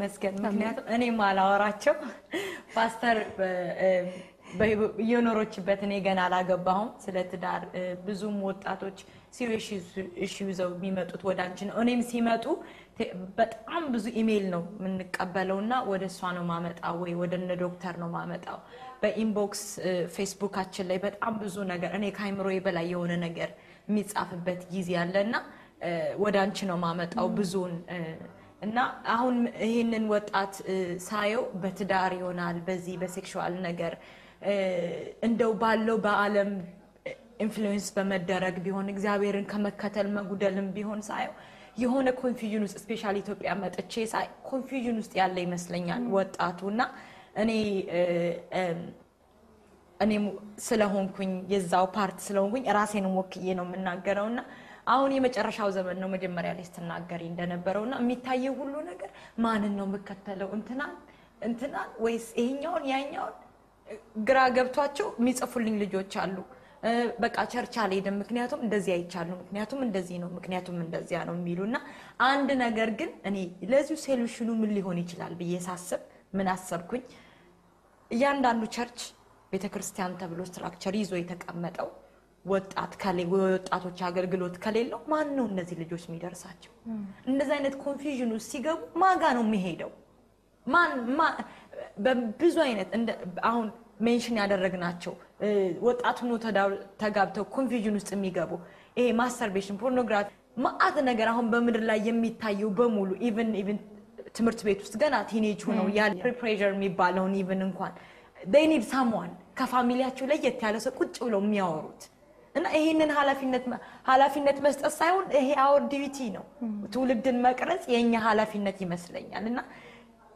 ይመስገን ምክንያቱም እኔ ማላወራቸው ፓስተር በየኖሮችበት እኔ ገና አላገባሁም ስለ ትዳር ብዙም ወጣቶች ሲሪየስ ኢሹዝ ቢመጡት ወዳንቺ ነው እኔም ሲመጡ በጣም ብዙ ኢሜል ነው ምንቀበለውና ወደሷ ነው ማመጣው ወይ ወደነ ዶክተር ነው ማመጣው በኢንቦክስ ፌስቡካችን ላይ በጣም ብዙ ነገር እኔ ካይምሮዬ በላይ የሆነ ነገር የሚጻፍበት ጊዜ ያለና ወዳንቺ ነው ማመጣው ብዙን እና አሁን ይሄንን ወጣት ሳየው በትዳር ይሆናል በዚህ በሴክሹዋል ነገር እንደው ባለው በአለም ኢንፍሉዌንስ በመደረግ ቢሆን እግዚአብሔርን ከመከተል መጉደልም ቢሆን ሳየው የሆነ ኮንፊውዥን ውስጥ ስፔሻሊ ኢትዮጵያ መጥቼ ሳይ ኮንፊውዥን ውስጥ ያለ ይመስለኛል ወጣቱና እኔ ስለሆንኩኝ የዛው ፓርት ስለሆንኩኝ ራሴን ወክዬ ነው የምናገረውና አሁን የመጨረሻው ዘመን ነው መጀመሪያ ላይ ስትናገሪ እንደነበረውና የሚታየው ሁሉ ነገር ማንን ነው መከተለው እንትና ወይስ ይሄኛውን ያኛውን ግራ ገብቷቸው የሚጽፉልኝ ልጆች አሉ በቃ ቸርች አልሄድም ምክንያቱም እንደዚህ አይቻሉ ምክንያቱም እንደዚህ ነው ምክንያቱም እንደዚያ ነው የሚሉና አንድ ነገር ግን እኔ ለዚህ ሶሉሽኑ ምን ሊሆን ይችላል በየሳስብ ምን አሰብኩኝ እያንዳንዱ ቸርች ቤተክርስቲያን ተብሎ ስትራክቸር ይዞ የተቀመጠው ወጣቶች አገልግሎት ከሌለው ማን ነው እነዚህ ልጆች የሚደርሳቸው እንደዚህ አይነት ኮንፊውዥን ውስጥ ሲገቡ ማጋ ነው የሚሄደው ማን በብዙ አይነት አሁን ሜንሽን ያደረግናቸው ወጣቱ ነው ተጋብተው ኮንፊውዥን ውስጥ የሚገቡ ይሄ ማስተርቤሽን ፖርኖግራፊ ማአት ነገር አሁን በመድር ላይ የሚታየው በሙሉ ኢቭን ትምህርት ቤት ውስጥ ገና ቲኔጅ ሆነው ያለ ፕሬሸር የሚባለውን ኢቭን እንኳን they need someone ከፋሚሊያቸው ላይ ያለ ሰው ቁጭ ብለው የሚያወሩት እና ይሄንን ኃላፊነት መስጠት ሳይሆን ይሄ our duty ነው ትውልድን መቅረጽ የኛ ኃላፊነት ይመስለኛልና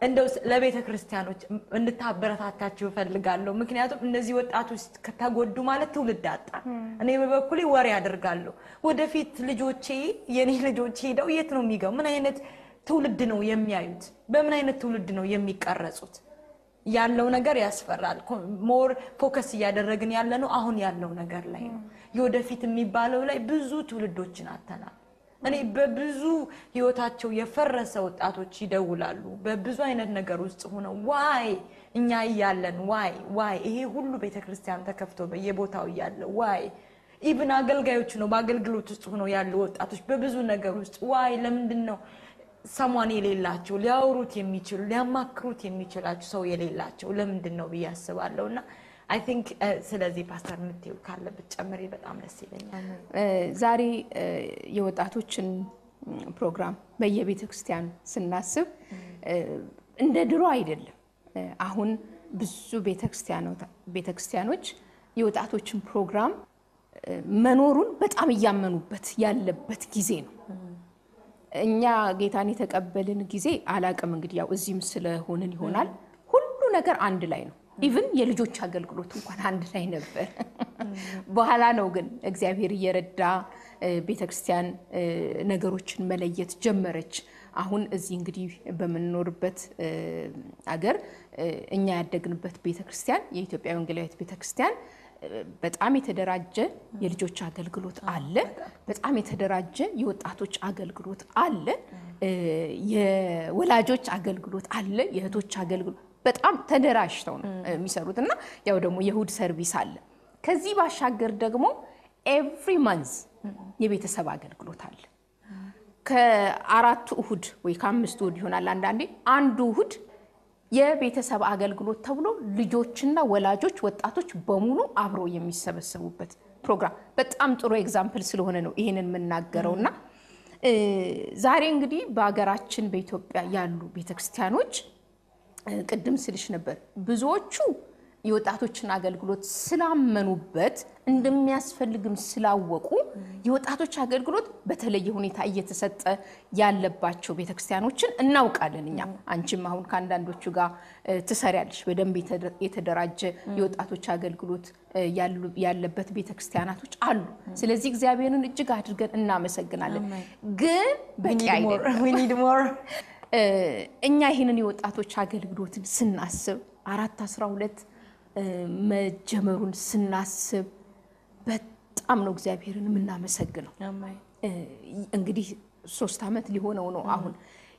እንደው ለቤተ ክርስቲያኖች እንድታበረታታችሁ ፈልጋለሁ ምክንያቱም እነዚህ ወጣቶች ከተጎዱ ማለት ትውልድ አጣ እኔ በበኩሌ ወሬ አደርጋለሁ ወደፊት ልጆቼ የኔ ልጆቼ ሄደው የት ነው የሚገው ምን አይነት ትውልድ ነው የሚያዩት በምን አይነት ትውልድ ነው የሚቀረጹት ያለው ነገር ያስፈራል ሞር ፎከስ ያደረግን ያለነው አሁን ያለው ነገር ላይ ነው ወደፊት የሚባለው ላይ ብዙ ትውልዶችን አተናል እኔ በብዙ ህይወታቸው የፈረሰ ወጣቶች ይደውላሉ በብዙ አይነት ነገር ውስጥ ሆነው ዋይ እኛ ያያለን ዋይ ይሄ ሁሉ ቤተክርስቲያን ተከፍቶ በየቦታው ያለው ዋይ ኢቭን አገልጋዮች ነው በአገልግሎት ውስጥ ሆነው ያሉ ወጣቶች በብዙ ነገር ውስጥ ዋይ ለምንድነው someone የሌላቸው ሊያወሩት የሚችሉ ሊያማክሩት የሚችላቸው ሰው የሌላቸው ለምንድነው በያስባለውና I think ስለዚህ ፓስተር ምትዩ ካለ በጨምሪ በጣም ደስ ይለኛል ዛሬ የወጣቶችን ፕሮግራም በየቤተክርስቲያን ስናስብ እንደ ድሮ አይደለም አሁን ብዙ ቤተክርስቲያኖች የወጣቶችን ፕሮግራም መኖሩን በጣም ያመኑበት ያለበት ጊዜ ነው እኛ ጌታን የተቀበልን ጊዜ አላቀም እንግዲህ ያው እዚህም ስለሆነን ይሆናል ሁሉ ነገር አንድ ላይ ነው ኢቭን የልጆች አገልግሎት እንኳን አንድ ላይ ነበር በኋላ ነው ግን እግዚአብሔር እየረዳ ቤተክርስቲያን ነገሮችን መለየት ጀመረች አሁን እዚህ እንግዲህ በመኖርበት አገር እኛ ያደግንበት ቤተክርስቲያን የኢትዮጵያ ወንጌላዊት ቤተክርስቲያን በጣም የተደራጀ የልጆች አገልግሎት አለ በጣም የተደራጀ የወጣቶች አገልግሎት አለ የወላጆች አገልግሎት አለ የእህቶች አገልግሎት በጣም ተደራጅተው ነው የሚሰሩትና ያው ደግሞ የሁድ ሰርቪስ አለ ከዚህ ባሻገር ደግሞ every month የቤተሰብ አገልግሎት አለ ከአራቱ እሁድ ወይ ከአምስቱ እሁድ ይሆናል አንዳንዴ አንዱ እሁድ የቤተሰብ አገልግሎት ተብሎ ልጆችና ወላጆች ወጣቶች በሙሉ አብረው የሚሰበሰቡበት ፕሮግራም በጣም ጥሩ ኤግዛምፕል ስለሆነ ነው ይሄንን መናገረውና ዛሬ እንግዲህ በአገራችን በኢትዮጵያ ያሉ ቤተክርስቲያኖች ቅድም ስልሽ ነበር ብዙዎቹ የወጣቶችን አገልግሎት ስላመኑበት እንደሚያስፈልግም ስላወቁ የወጣቶች አገልግሎት በተለየ ሁኔታ እየተሰጠ ያለባቸው ቤተክርስቲያኖችን እናውቃለን እኛ አንቺም አሁን ካንዳንዶቹ ጋር ተሰሪያለሽ በደንብ የተደራጀ የወጣቶች አገልግሎት ያለበት ቤተክርስቲያናቶች አሉ ስለዚህ እግዚአብሔርን እጅግ አድርገን እናመሰግናለን ግን በቂ አይደለም we need more እኛ ይሄንን የወጣቶች አገልግሎትን ስናስብ 412 መጀመሩን ስናስብ በጣም ነው እግዚአብሔርን እናመሰግነው አሜን እንግዲህ 3 አመት ሊሆነው ነው አሁን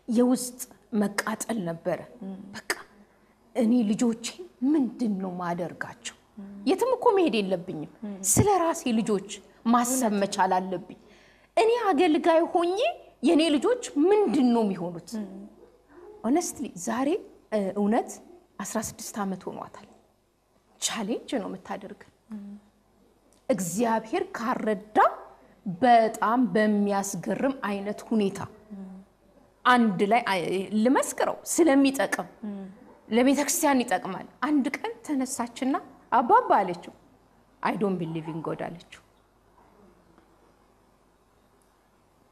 የውስጥ መቃጠል ነበር በቃ እኔ ልጆቼ ምንድነው ማደርጋቸው የትም እኮ መሄድ የለብኝም ስለራሴ ልጆች ማሰብ መቻል አለብኝ እኔ አገልጋይ ሆኜ የኔ ልጆች ምንድነው የሚሆኑት honestly ዛሬ እውነት 16 አመት ሆኗታል ቻሌንጅ ነው የምታደርግ እግዚአብሔር ካረዳ በጣም በሚያስገርም አይነት ሁኔታ አንድ ላይ ለመስከረው ስለሚጠቅም ለቤተክርስቲያን ይጠቅማል አንድ ቀን ተነሳችና አባባ አለችው I don't believe in God አለችው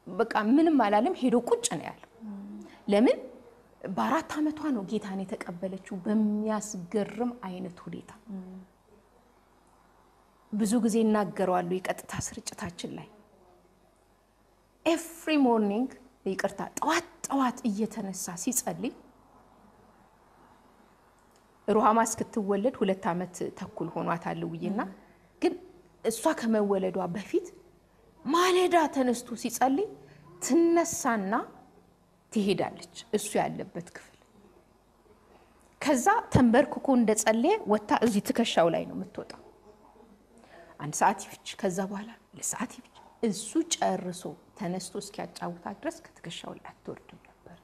በቃ ምንም አላለም ሄዶ ቁጭ ነው ያለው ለምን በአራት አመቷ ነው ጌታን የተቀበለችው በሚያስገርም አይነት ሁኔታ ብዙ ጊዜ እናገራሉ የቀጥታ ስርጭታችን ላይ every morning ይቅርታ ጠዋት እየተነሳ ሲጸልይ ሩሃማ እስክትወለድ 2 አመት ተኩል ሆኗታል ውይና ግን እሷ ከመወለዷ በፊት ማለዳ ተነስቶ ሲጸልይ ትነሳና ትሄዳለች እሱ ያለበት ክፍል ከዛ ተንበርክኮ እንደጸለየ ወጣ እዚህ ትከሻው ላይ ነው የምትወጣው አንድ ሰዓት ይፍጭ ከዛ በኋላ ለሰዓት ይፍጭ እሱ ጨርሶ ተነስቶ እስኪያጫውታት ድረስ ከትከሻው ላይ አትወርድም ነበር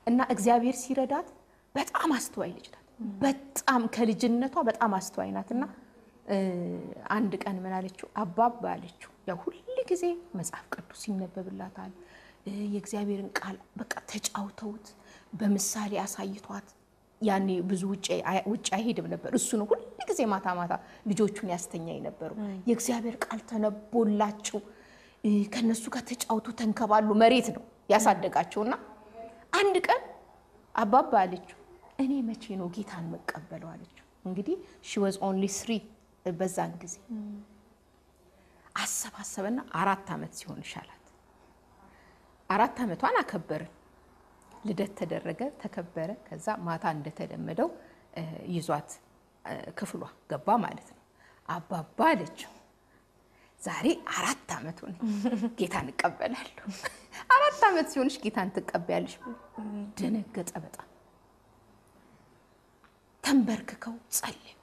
እና እግዚአብሔር ሲረዳት በጣም አስተዋይ ልጅ ናት በጣም ከልጅነቷ በጣም አስተዋይ ናትና አንድ ቀን ምን አለችው አባባ አለችው ያው ሁሉ ጊዜ መጽሐፍ ቅዱስ ይነበብላታል የእግዚአብሔርን ቃል በቃ ተጫውተውት በምሳሌ አሳይቷት ያኔ ብዙ ውጭ አይሄድም ነበር እሱ ነው ሁሉ ጊዜ ማታ ልጆቹን ያስተኛይ ነበር የእግዚአብሔር ቃል ተነቦላቸው ከነሱ ጋር ተጫውቶ ተንከባሉ መሬት ነው ያሳደጋቸውና አንድ ቀን አባባ አለችው እኔ መቼ ነው ጌታን መቀበለው አለችው እንግዲህ she was only 3 በዛን ጊዜ አሰባሰበና 4 አመት ሲሆን ይሻላት 4 አመቷን አከበረ ልደት ተደረገ ተከበረ ከዛ ማታ እንደተለመደው ይዟት ክፍሏ ገባ ማለት ነው አባባ አለችው ዛሬ 4 አመት ሆነ ጌታን እቀበላለሁ 4 አመት ሲሆንሽ ጌታን ትቀበያለሽ ደነገጠ በጣም ተንበርክከው ጸለዩ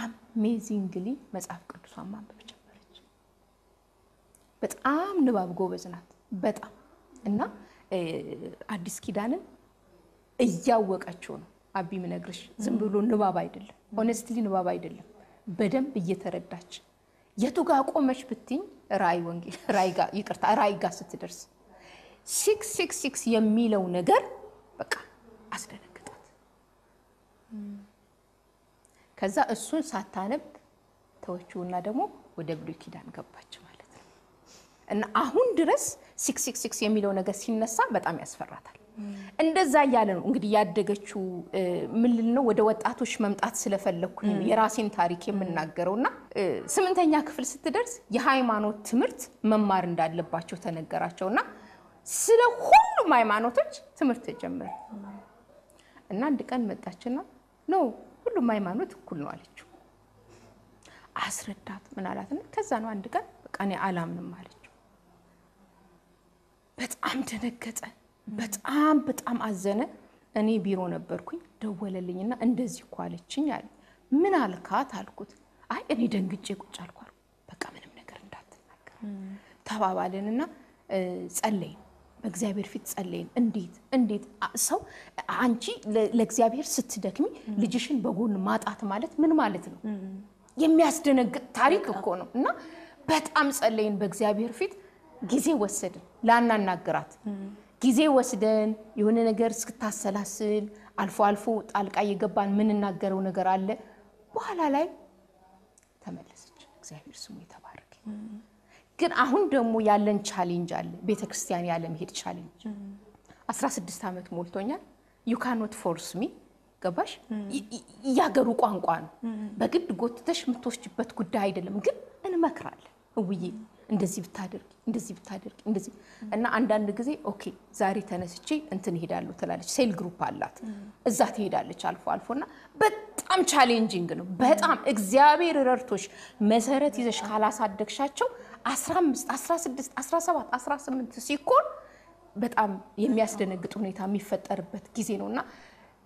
አሜዚንግሊ መጽሐፍ ቅዱስን ማንበብ ጀመረች በጣም ንባብ ጎበዝ ናት በጣም እና አዲስ ኪዳንን እያወቀችው ነው አቢ ምነግርሽ ዝም ብሎ ንባብ አይደለም honestly ንባብ አይደለም በደንብ እየተረዳች የቱ ጋር ቆመች ብትኝ ራይ ወንጌል ራይ ጋር ስትደርስ 666 የሚለው ነገር በቃ አስደነገጣት ከዛ እሱን ሳታነብ ተወቹና ደግሞ ወደ ብሉይ ኪዳን ገባች ማለት ነው እና አሁን ድረስ 666 የሚለው ነገር ሲነሳ በጣም ያስፈራታል እንደዛ ያለ ነው እንግዲህ ያደገችው ምንድነው ወደ ወጣቶች መምጣት ስለፈለኩኝ የራሴን ታሪክ የምናገረውና 8ኛ ክፍል ስትደርስ የሃይማኖት ትምህርት መማር እንዳለባቸው ተነገራቸውና ስለ ሁሉም ሃይማኖቶች ትምህርት ጀመረ እና አንድ ቀን መጣችና ነው ሁሉም ሃይማኖት እኩል ነው አለችው አስረዳት ምን አላትና ከዛ ነው አንድ ቀን በቃ እኔ አላምንም አለችው በጣም ደነገጠ በጣም አዘነ እኔ ቢሮ ነበርኩኝ ደወለልኝና እንደዚህ እኮ አለችኝ አለ ምን አልካት አልኩት አይ እኔ ደንግጬ ቁጭ አልኩ በቃ ምንም ነገር እንዳትናገር ተባባለንና ጸለይን በእግዚአብሔር ፊት ጸለይን እንዴት ሰው አንቺ ለእግዚአብሔር ስትደክሚ ልጅሽን በጎን ማጣት ማለት ምን ማለት ነው የሚያስደነግጥ ታሪክ እኮ ነው እና በጣም ጸለይን በእግዚአብሔር ፊት ጊዜ ወሰድን ላናናግራት ጊዜ ወስደን የሆነ ነገር እስክታሰላስል አልፎ ጣልቃ የገባን ምን እናገረው ነገር አለ በኋላ ላይ ተመለሰች እግዚአብሔር ስሙ ይተባረክ ግን አሁን ደግሞ ያለን ቻሌንጅ አለ ቤተክርስቲያን ያለ መሄድ ቻሌንጅ 16 አመት ሞልቶኛል you cannot force me ገባሽ ያገሩ ቋንቋ ነው በግድ ጎትተሽ ምትወስጅበት ጉዳይ አይደለም ግን እንመክራለን ውይ እንደዚህ ብታደርጊ እንደዚህ እና አንዳንድ ጊዜ ኦኬ ዛሬ ተነስቼ እንትን ሄዳለሁ ትላለች ሴል ግሩፕ አላት እዛ ትሄዳለች አልፎና በጣም ቻሌንጂንግ ነው በጣም እግዚአብሔር ረርቶሽ መሰረት ይዘሽ ካላሳደግሻቸው 15 16 17 18 ሲኮን በጣም የሚያስደነግጥ ሁኔታ የሚፈጠርበት ጊዜ ነውና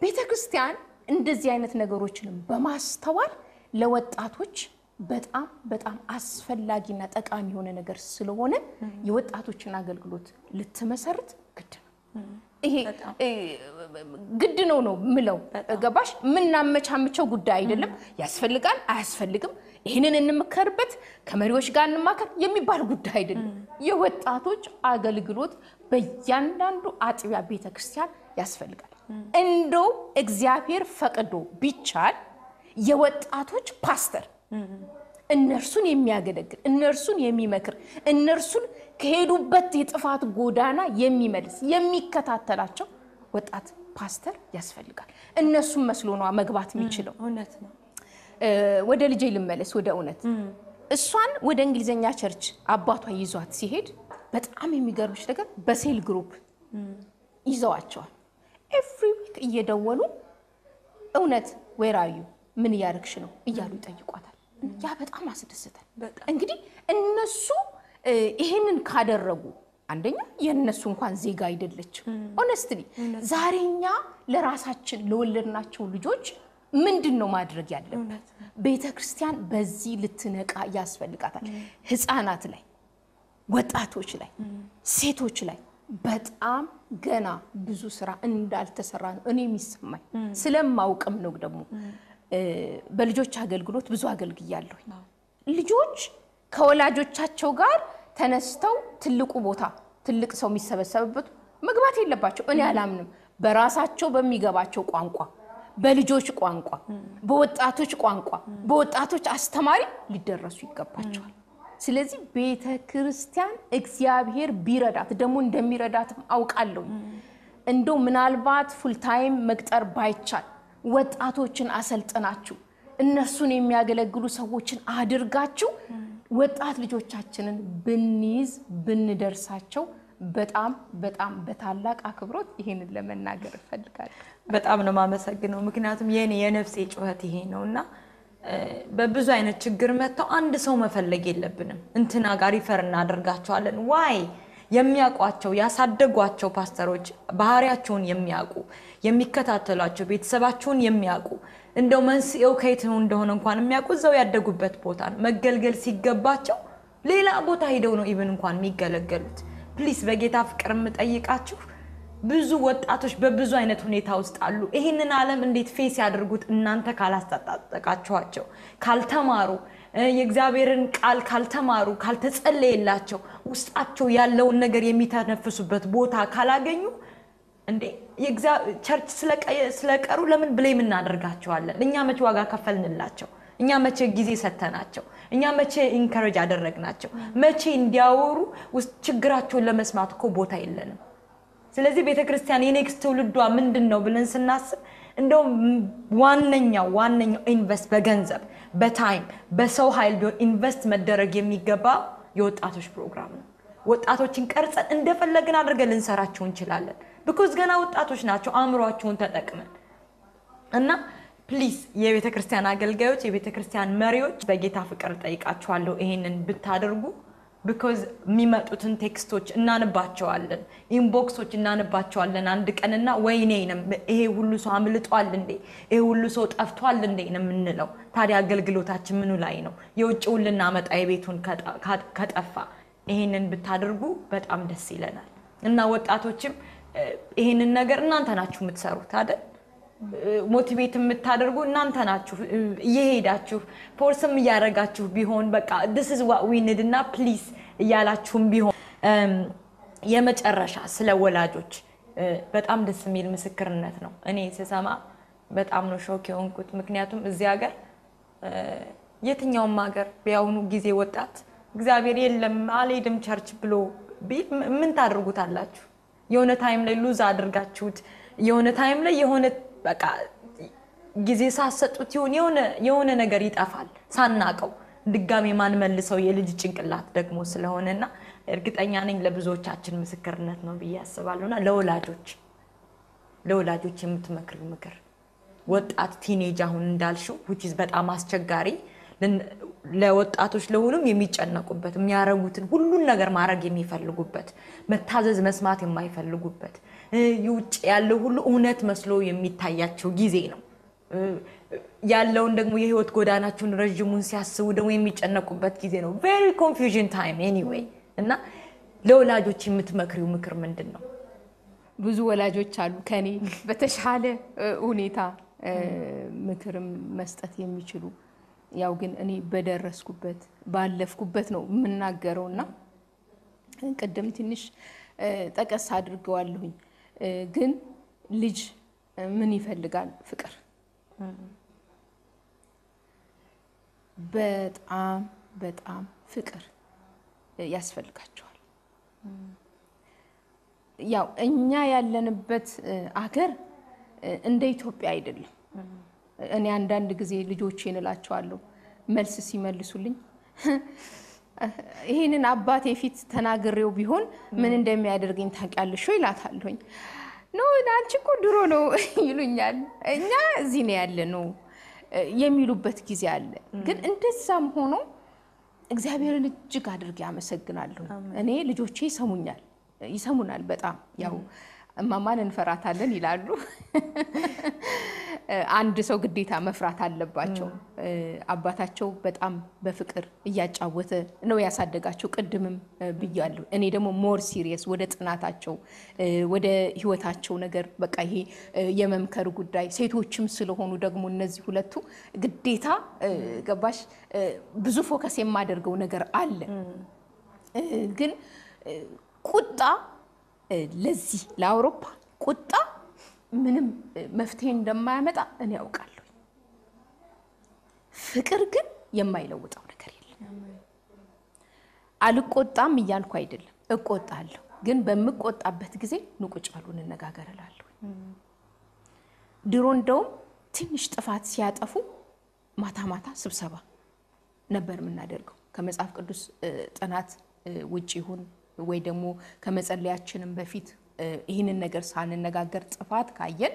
ቤተክርስቲያን እንደዚህ አይነት ነገሮችን በማስተዋል ለወጣቶች በጣም በጣም አስፈላጊና ጠቃሚ የሆነ ነገር ስለሆነ የወጣቶችን አገልግሎት ልትመሰርት ግድ ነው። ይሄ ግድ ነው ምለው ገባሽ? ምናመቻምቸው ጉዳይ አይደለም። ያስፈልጋል አያስፈልግም ይሄንን እንመከርበት ከመሪዎች ጋር እንማከር የሚባል ጉዳይ አይደለም። የወጣቶች አገልግሎት በእያንዳንዱ አጥቢያ ቤተክርስቲያን ያስፈልጋል። እንደው እግዚአብሔር ፈቅዶ ቢቻል የወጣቶች ፓስተር እነርሱን የሚያገለግል እነርሱን የሚመክር እነርሱን ከሄዱበት የጥፋት ጎዳና የሚመልስ የሚከታተላቸው ወጣት ፓስተር ያስፈልጋል። እነሱን መስሎ ነው መግባት የሚችለው። እውነት ነው። ወደ ልጄ ልመለስ ወደ እውነት እሷን ወደ እንግሊዘኛ ቸርች አባቷ ይዟት ሲሄድ በጣም የሚገርምሽ ነገር በሴል ግሩፕ ይዘዋቸዋል። ኤቭሪ ዊክ እየደወሉ እውነት ወራዩ ምን ያርክሽ ነው እያሉ ይጠይቋታል። ያ በጣም አስደስተን። እንግዲህ እነሱ ይሄንን ካደረጉ አንደኛ የነሱ እንኳን ዜጋ አይደለችም። ሆነስትሊ ዛሬኛ ለራሳችን ለወለድናቸው ልጆች ምንድነው ማድረግ ያለበት? ቤተክርስቲያን በዚህ ልትነቃ ያስፈልጋታል። ህፃናት ላይ ወጣቶች ላይ ሴቶች ላይ በጣም ገና ብዙ ስራ እንዳልተሰራ ነው እኔ የሚሰማኝ። ስለማውቅም ነው ደግሞ በልጆች አገልግሎት ብዙ አገልግያለሁ። ልጆች ከወላጆቻቸው ጋር ተነስተው ትልቁ ቦታ ትልቅ ሰው የሚሰበሰብበት መግባት የለባቸው። እኔ አላምንም። በራሳቸው በሚገባቸው ቋንቋ በልጆች ቋንቋ በወጣቶች ቋንቋ በወጣቶች አስተማሪ ሊደረሱ ይገባቸዋል። ስለዚህ ቤተክርስቲያን እግዚአብሔር ቢረዳት ደግሞ እንደሚረዳት አውቃለሁ። እንደው ምናልባት ፉል ታይም መቅጠር ባይቻል ወጣቶችን አሰልጥናችሁ እነሱን የሚያገለግሉ ሰዎችን አድርጋችሁ ወጣት ልጆቻችንን ብንይዝ ብንደርሳቸው በጣም በጣም በታላቅ አክብሮት ይሄንን ለመናገር እፈልጋለሁ። በጣም ነው ማመሰግነው። ምክንያቱም የነፍሴ ጩኸት ይሄ ነውና በብዙ አይነት ችግር መጣው አንድ ሰው መፈለግ የለብንም። እንትና ጋር ይፈር እናደርጋቸዋለን። ዋይ የሚያቋቸው ያሳደጓቸው ፓስተሮች ባህሪያቸውን የሚያውቁ የሚከታተሏቸው ቤተሰባቸውን የሚያውቁ እንደው መንስኤው ከየት ነው እንደሆነ እንኳን የሚያውቁ ዘው ያደጉበት ቦታ መገልገል ሲገባቸው ሌላ ቦታ ሄደው ነው ኢቭን እንኳን የሚገለገሉት። ፕሊስ በጌታ ፍቅር የምጠይቃችሁ ብዙ ወጣቶች በብዙ አይነት ሁኔታ ውስጥ አሉ። ይሄንን ዓለም እንዴት ፌስ ያድርጉት? እናንተ ካላስታጣጣቃችኋቸው ካልተማሩ የእግዚአብሔርን ቃል ካልተማሩ ካልተጸለየላቸው ውስጣቸው ያለውን ነገር የሚተነፍሱበት ቦታ ካላገኙ እንዴ ቸርች ስለቀሩ ለምን ብሌም እናደርጋቸዋለን? እኛ መቼ ዋጋ ከፈልንላቸው? እኛ መቼ ጊዜ ሰተናቸው? እኛ መቼ ኢንከሬጅ አደረግናቸው? መቼ እንዲያወሩ ውስጥ ችግራቸውን ለመስማት እኮ ቦታ የለንም። ስለዚህ ቤተክርስቲያን የኔክስት ትውልዷ ምንድነው ብለን ስናስብ እንደው ዋነኛው ኢንቨስት በገንዘብ በታይም በሰው ኃይል ቢሆን ኢንቨስት መደረግ የሚገባ የወጣቶች ፕሮግራም ነው። ወጣቶችን ቀርጸን እንደፈለግን አድርገን ልንሰራቸው እንችላለን። because ገና ወጣቶች ናቸው አእምሮአቸውን ተጠቅመን እና ፕሊዝ የቤተክርስቲያን አገልጋዮች የቤተክርስቲያን መሪዎች በጌታ ፍቅር ጠይቃችኋለሁ ይሄንን ብታደርጉ because የሚመጡትን ቴክስቶች እናንባቸዋለን ኢንቦክሶች እናንባቸዋለን አንድ ቀንና ወይኔንም ይሄ ሁሉ ሰው አምልጧል እንዴ ይሄ ሁሉ ሰው ጠፍቷል እንዴ ነው የምንለው። ታዲያ አገልግሎታችን ምኑ ላይ ነው? የውጭውን ልናመጣ የቤቱን ከጠፋ ይሄንን ብታደርጉ በጣም ደስ ይለናል። እና ወጣቶችም ይሄንን ነገር እናንተ ናችሁ የምትሰሩት አይደል? ሞቲቬት የምታደርጉ እናንተ ናችሁ እየሄዳችሁ ፎርስም ያረጋችሁ ቢሆን በቃ this is what we need እና ፕሊዝ እያላችሁም ቢሆን የመጨረሻ ስለ ወላጆች በጣም ደስ የሚል ምስክርነት ነው። እኔ ስሰማ በጣም ነው ሾክ የሆንኩት። ምክንያቱም እዚህ ሀገር የትኛውም ሀገር ቢያውኑ ጊዜ ወጣት እግዚአብሔር የለም አልሄድም ቸርች ብሎ ምን ታደርጉታላችሁ? የሆነ ታይም ላይ ሉዝ አድርጋችሁት የሆነ ታይም ላይ የሆነ በቃ ጊዜ ሳሰጡት የሆነ ነገር ይጣፋል ሳናቀው ድጋሜ ማን መልሰው የልጅ ጭንቅላት ደግሞ ስለሆነና እርግጠኛ ነኝ ለብዙዎቻችን ምስክርነት ነው ብዬ አስባለሁና ለወላጆች የምትመክሩ ምክር ወጣት ቲኔጅ አሁን እንዳልሽው which is በጣም አስቸጋሪ ለወጣቶች ለሁሉም የሚጨነቁበት የሚያረጉትን ሁሉን ነገር ማድረግ የሚፈልጉበት መታዘዝ መስማት የማይፈልጉበት ይውጭ ያለው ሁሉ እውነት መስሎ የሚታያቸው ጊዜ ነው ያለውን ደግሞ የህይወት ጎዳናቸውን ረጅሙን ሲያስቡ ደግሞ የሚጨነቁበት ጊዜ ነው very confusion time anyway እና ለወላጆች የምትመክሪው ምክር ምንድነው ብዙ ወላጆች አሉ ከኔ በተሻለ ሁኔታ ምክርም መስጠት የሚችሉ ያው ግን እኔ በደረስኩበት ባለፍኩበት ነው የምናገረውና ቀደም ትንሽ ጠቀስ አድርገዋለሁኝ ግን ልጅ ምን ይፈልጋል ፍቅር በጣም በጣም ፍቅር ያስፈልጋቸዋል ያው እኛ ያለንበት አገር እንደ ኢትዮጵያ አይደለም እኔ አንዳንድ ጊዜ ልጆቼን እላቸዋለሁ መልስ ሲመልሱልኝ ይሄንን አባቴ ፊት ተናግሬው ቢሆን ምን እንደሚያደርገኝ ታውቂያለሽ ወይ ይላታልሁኝ ኖ አንቺ እኮ ድሮ ነው ይሉኛል እኛ እዚህ ነው ያለነው የሚሉበት ጊዜ አለ ግን እንደዛም ሆኖ እግዚአብሔርን እጅግ አድርጌ አመሰግናለሁ እኔ ልጆቼ ይሰሙናል በጣም ያው ማማን እንፈራታለን ይላሉ አንድ ሰው ግዴታ መፍራት አለባቸው አባታቸው በጣም በፍቅር እያጫወተ ነው ያሳደጋቸው ቅድምም ብያለሁ እኔ ደግሞ ሞር ሲሪየስ ወደ ጥናታቸው ወደ ህይወታቸው ነገር በቃ ይሄ የመምከር ጉዳይ ሴቶችም ስለሆኑ ደግሞ እነዚህ ሁለቱ ግዴታ ገባሽ ብዙ ፎከስ የማደርገው ነገር አለ ግን ቁጣ ለዚህ ለአውሮፓ ቁጣ ምንም መፍትሄ እንደማያመጣ እኔ ያውቃለሁ ፍቅር ግን የማይለውጠው ነገር የለም አልቆጣም እያልኩ አይደለም እቆጣለሁ ግን በመቆጣበት ጊዜ ንቁጭ ባሉ እንነጋገራለሁ ድሮ እንደውም ትንሽ ጥፋት ሲያጠፉ ማታ ስብሰባ ነበር የምናደርገው ከመጽሐፍ ቅዱስ ጥናት ውጪ ይሁን ወይ ደግሞ ከመጸለያችንም በፊት ይሄንን ነገር ሳንነጋገር ጥፋት ካየን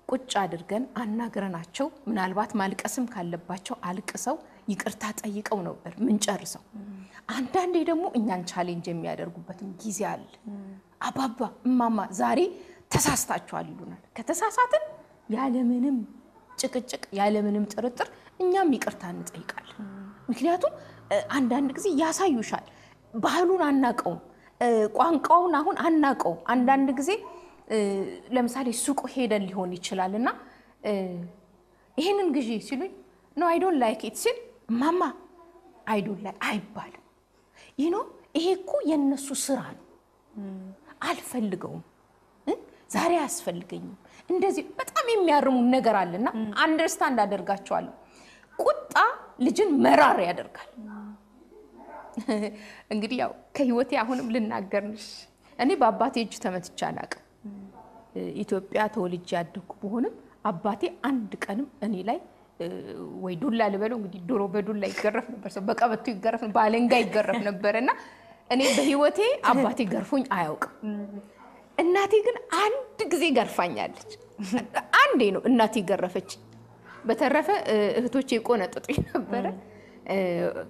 ቁጭ አድርገን አናግረናቸው ምናልባት ማልቀስም ካለባቸው አልቅሰው ይቅርታ ጠይቀው ነበር ምን ጨርሰው አንዳንዴ ደግሞ እኛን ቻሌንጅ የሚያደርጉበትም ጊዜ አለ አባባ ማማ ዛሬ ተሳስታችኋል ይሉናል ከተሳሳትን ያለምንም ጭቅጭቅ ያለምንም ጥርጥር እኛም ይቅርታ እንጠይቃለን ምክንያቱም አንዳንድ ጊዜ ያሳዩሻል ባህሉን አናቀው ቋንቋውን አሁን አናቀው አንዳንድ ጊዜ ለምሳሌ ሱቅ ሄደን ሊሆን ይችላልና ይሄንን ግዢ ሲሉኝ no I don't like it ሲል ማማ I don't like አይባልም ይሄ እኮ የነሱ ስራ ነው አልፈልገውም ዛሬ አስፈልገኝም እንደዚህ በጣም የሚያርሙ ነገር አለና አንደርስታንድ አደርጋቸዋለሁ ቁጣ ልጅን መራር ያደርጋል እንግዲህ ያው ከህይወቴ አሁንም ልናገርሽ እኔ በአባቴ እጅ ተመትቼ አላቅም ኢትዮጵያ ተወልጄ ያደኩ በሆነም አባቴ አንድ ቀንም እኔ ላይ ወይ ዱላ ልበለው እንግዲህ ዶሮ በዱላ ይገረፍ ነበር ሰው በቀበቱ ይገረፍ ነበር ባለንጋ ይገረፍ ነበርና እኔ በህይወቴ አባቴ ገርፎኝ አያውቅም እናቴ ግን አንድ ጊዜ ገርፋኛለች አንዴ ነው እናቴ ገረፈች በተረፈ እህቶቼ ቆነጥጡኝ ነበር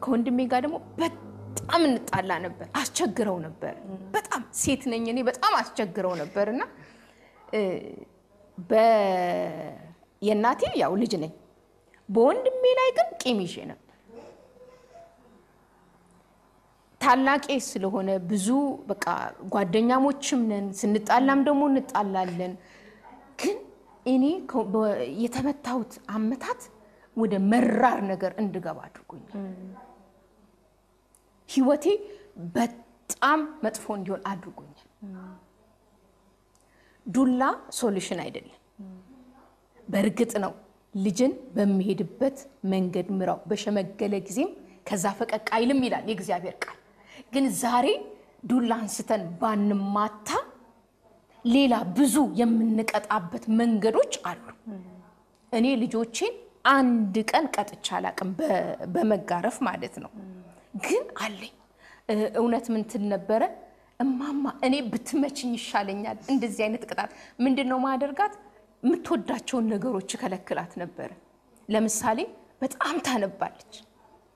ከወንድሜ ጋር ደግሞ በጣም እንጣላ ነበር አስቸግረው ነበር በጣም ሴት ነኝ እኔ በጣም አስቸግረው ነበርና የእናቴ ያው ልጅ ነኝ በወንድሜ ላይ ግን ቂም ይዤ ነበር ታላቄ ስለሆነ ብዙ በቃ ጓደኛሞችም ነን ስንጣላም ደግሞ እንጣላለን ግን እኔ የተመታውት አመታት ወደ መራር ነገር እንድገባ አድርጎኛል ህይወቴ በጣም መጥፎ እንዲሆን አድርጎኛል ዱላ ሶሉሽን አይደለም በርግጥ ነው ልጅን በሚሄድበት መንገድ ምራው በሸመገለ ጊዜም ከዛ ፈቀቅ አይልም ይላል የእግዚአብሔር ቃል ግን ዛሬ ዱላ አንስተን ባንማታ ሌላ ብዙ የምንቀጣበት መንገዶች አሉ እኔ ልጆቼን አንድ ቀን ቀጥቻ አላቅም በመጋረፍ ማለት ነው ግን አለኝ እውነት ምን ትነበረ እማማ እኔ ብትመችኝ ይሻለኛል እንደዚህ አይነት ቅጣት ምንድነው ማደርጋት ምትወዳቸው ነገሮች ከለክላት ነበር ለምሳሌ በጣም ታነባለች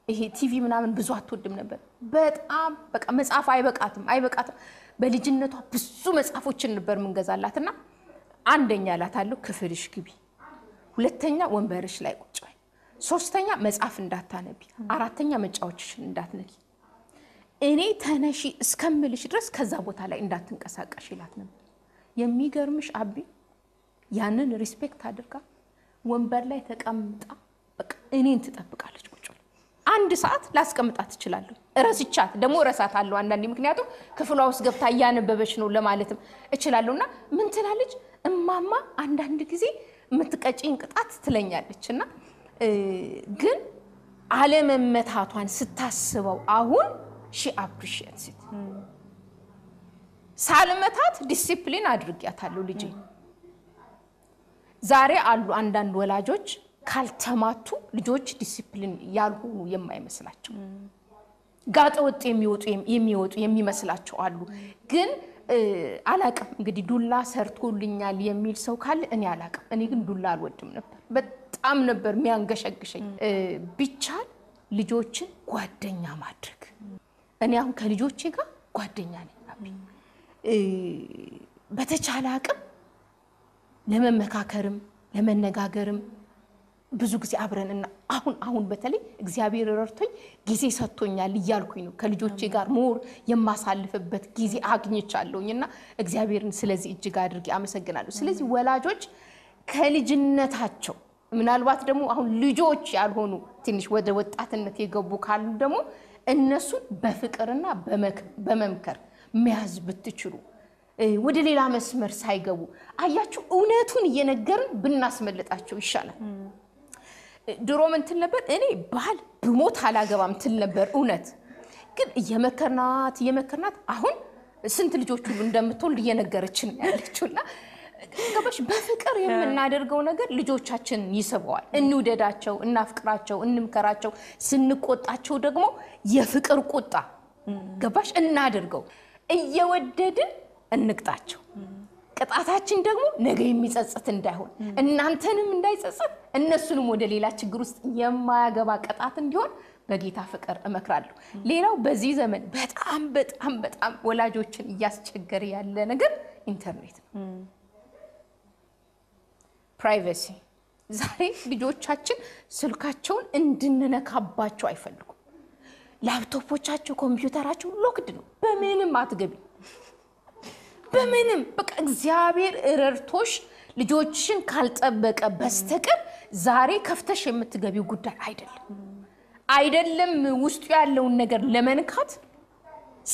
ይሄ ቲቪ ምናምን ብዙ አትወድም ነበር በጣም በቃ መጽሐፍ አይበቃትም በልጅነቷ ብዙ መጽሐፎችን ነበር ምንገዛላትና አንደኛ ላታለው ክፍልሽ ግቢ ሁለተኛ ወንበርሽ ላይ ቁጭ በይ ሶስተኛ መጽሐፍ እንዳታነቢ አራተኛ መጫወችሽን እንዳትነኪ እኔ ተነሺ እስከምልሽ ድረስ ከዛ ቦታ ላይ እንዳትንቀሳቀሽ ይላት ነበር የሚገርምሽ አቢ ያንን ሪስፔክት አድርጋ ወንበር ላይ ተቀምጣ በቃ እኔን ትጠብቃለች ቁጭ ብላ አንድ ሰዓት ላስቀምጣት እችላለሁ እረስቻት ደሞ እረሳታለሁ አንዳንዴ ምክንያቱም ክፍሏ ውስጥ ገብታ ያነበበች ነው ለማለትም እችላለሁና ምን ትላለች እማማ አንዳንድ ጊዜ ምትቀጪን ቅጣት ትለኛለችና ግን አለመመታቷን ስታስበው አሁን she appreciates it ሳልመታት ዲሲፕሊን አድርጊያታለሁ ልጄ ዛሬ አሉ አንዳንድ ወላጆች ካልተማቱ ልጆች ዲሲፕሊን ያልሆኑ የማይመስላቸው ጋጠወጥ የሚወጡ የሚመስላቸው አሉ ግን አላቀም እንግዲህ ዱላ ሰርቶልኛል የሚል ሰው ካለ እኔ አላቀም እኔ ግን ዱላ አልወድም ነበር በጣም ነበር የሚያንገሸግሸኝ ቢቻል ልጆችን ጓደኛ ማድረግ እኔ አሁን ከልጆቼ ጋር ጓደኛ ነኝ በተቻለ አቅም ለመመካከርም ለመነጋገርም ብዙ ጊዜ አብረንና አሁን በተለይ እግዚአብሔር ረርቶኝ ጊዜ ሰጥቶኛል ይያልኩኝ ነው ከልጆቼ ጋር ሞር የማሳልፍበት ጊዜ አግኝቻለሁኝና እግዚአብሔርን ስለዚህ እጅግ አድርጌ አመሰግናለሁ ስለዚህ ወላጆች ከልጅነታቸው ምናልባት ደግሞ አሁን ልጆች ያልሆኑ ትንሽ ወደ ወጣትነት የገቡ ካሉ ደግሞ እነሱ በፍቅርና በመምከር መያዝ ብትችሉ ወደ ሌላ መስመር ሳይገቡ አያችሁ እውነቱን እየነገርን ብናስመልጣቸው ይሻላል ድሮ ምን ትል ነበር እኔ ባል ብሞት አላገባም ትል ነበር እውነት ግን የመከርናት አሁን ስንት ልጆች ሁሉ እንደምትወልድ እየነገረችን ያለችውና ገባሽ በፍቅር የምናደርገው ነገር ልጆቻችን ይስበዋል እንውደዳቸው እናፍቅራቸው እንምከራቸው ስንቆጣቸው ደግሞ የፍቅር ቁጣ ገባሽ እናደርገው እየወደድን እንቅጣቸው ቅጣታችን ደግሞ ነገ የሚጸጸት እንዳይሆን እናንተንም እንዳይጸጸት እነሱንም ወደ ሌላ ችግር ውስጥ የማያገባ ቅጣት እንዲሆን በጌታ ፍቅር እመክራለሁ ሌላው በዚህ ዘመን በጣም ወላጆችን እያስቸገረ ያለ ነገር ኢንተርኔት ነው ፕራይቬሲ ዛሬ ልጆቻችን ስልካቸውን እንድንነካባቸው አይፈልጉም ላፕቶፖቻቸው ኮምፒውተራቸው ሎክድ ነው በምንም አትገቢ በምንም በቃ እግዚአብሔር ረርቶሽ ልጆችን ካልጠበቀ በስተቀር ዛሬ ከፍተሽ የምትገቢው ጉዳይ አይደለም ውስጡ ያለውን ነገር ለመንካት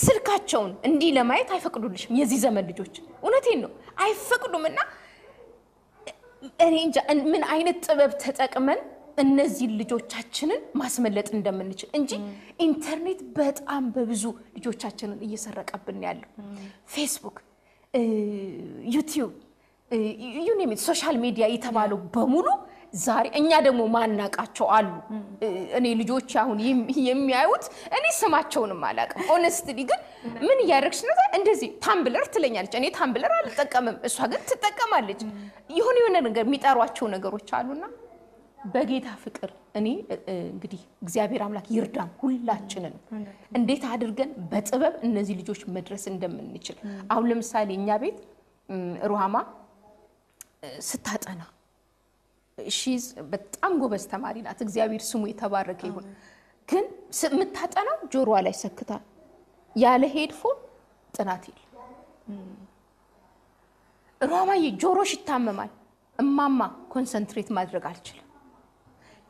ስልካቸውን እንዲ ለማየት አይፈቅዱልሽም የዚህ ዘመን ልጆች እውነቴን ነው አይፈቅዱምና እኔ እንጃ ምን አይነት ጥበብ ተጠቅመን እነዚህ ልጆቻችንን ማስመለጥ እንደምንችል እንጂ ኢንተርኔት በጣም በብዙ ልጆቻችንን እየሰረቀብን ያለው ፌስቡክ ዩቲዩብ ዩኒሚት ሶሻል ሚዲያ የተባለው በሙሉ ዛሬ እኛ ደግሞ ማናቃቸው አሉ እኔ ልጆች አሁን የሚያዩት እኔ ስማቸውንም አላቀም ሆነስትሊ ግን ምን ያደርክሽ ነው እንደዚህ ታምብለር ትለኛለች እኔ ታምብለር አልተጠቀምም እሷ ግን ትጠቀማለች የሆነ ነገር የሚጣሯቸው ነገሮች አሉና በጌታ ፍቅር እኔ እንግዲህ እግዚአብሔር አምላክ ይርዳን ሁላችንን እንዴት አድርገን በጥበብ እነዚህ ልጆች መድረስ እንደምንችል አሁን ለምሳሌ እኛ ቤት ሩሃማ ስታጠና ሺዝ በጣም ጎበዝ ተማሪ ናት እግዚአብሔር ስሙ የተባረከ ይሁን ግን ምታጠናው ጆሮዋ ላይ ሰክታ ያለ ሄድፎን ጥናት ይል ሩሃማዬ ጆሮሽ ይታመማል እማማ ኮንሰንትሬት ማድረግ አልችልም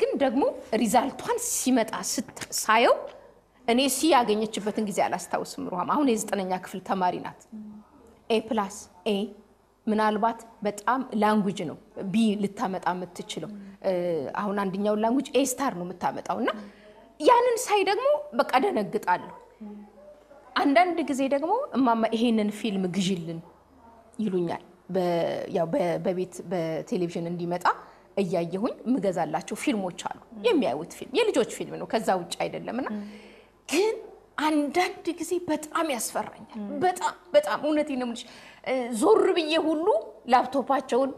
ግን ደግሞ ሪዛልቷን ሲመጣ ሳየው እኔ ያገኘችበትን ጊዜ አላስታውስም ሩሃማ አሁን የ9ኛ ክፍል ተማሪ ናት A+A ምናልባት በጣም ላንጉዌጅ ነው ቢ ልታመጣ የምትችለው አሁን አንደኛው ላንጉዌጅ A* ነው የምታመጣውና ያንን ሳይ ደግሞ በቃ ደነግጣለሁ አንዳንድ ጊዜ ደግሞ እማማ ይሄንን ፊልም ግዢልን ይሉኛል ያው በቤት በቴሌቪዥን እንዲመጣ እያየሁኝ ምገዛላቸው ፊልሞች አሉ የሚያዩት ፊልም የልጆች ፊልም ነው ከዛ ውጭ አይደለምና ግን አንዳንድ ጊዜ በጣም ያስፈራኛል በጣም እውነቴን ነው የምልሽ ዞር ብዬ ሁሉ ላፕቶፓቸውን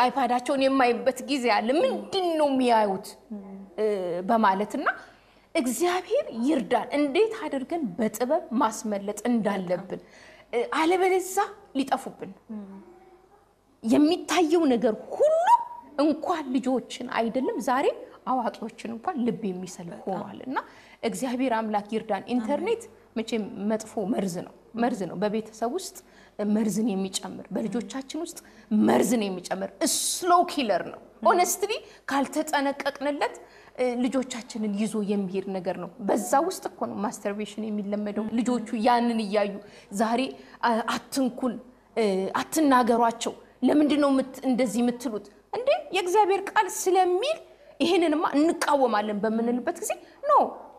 አይፓዳቸውን የማይበት ጊዜ አለ ምንድነው የሚያዩት በማለትና እግዚአብሔር ይርዳን እንዴት አድርገን በጥበብ ማስመለጥ እንዳለብን አለበለዚያ ሊጠፉብን የሚታየው ነገር ሁሉ እንኳን ልጆችን አይደለም ዛሬ አዋቂዎችን እንኳን ልብ የሚሰልፍ ሆኗልና እግዚአብሔር አምላክ ይርዳን ኢንተርኔት መቼም መጥፎ መርዝ ነው በቤተሰብ ውስጥ መርዝን የሚጨምር በልጆቻችን ውስጥ መርዝን የሚጨምር ስሎ ኪለር ነው ሆነስትሊ ካልተጠነቀቅንለት ልጆቻችንን ይዞ የሚሄድ ነገር ነው በዛ ውስጥ እኮ ነው ማስተርቤሽን የሚለመደው ልጆቹ ያንን ይያዩ ዛሬ አትንኩን አትናገሯቸው ለምንድነው እንደዚህ የምትሉት እንዴ የእግዚአብሔር ቃል ስለሚል ይሄንንማ እንቃወማለን በመንልበት ጊዜ ኖ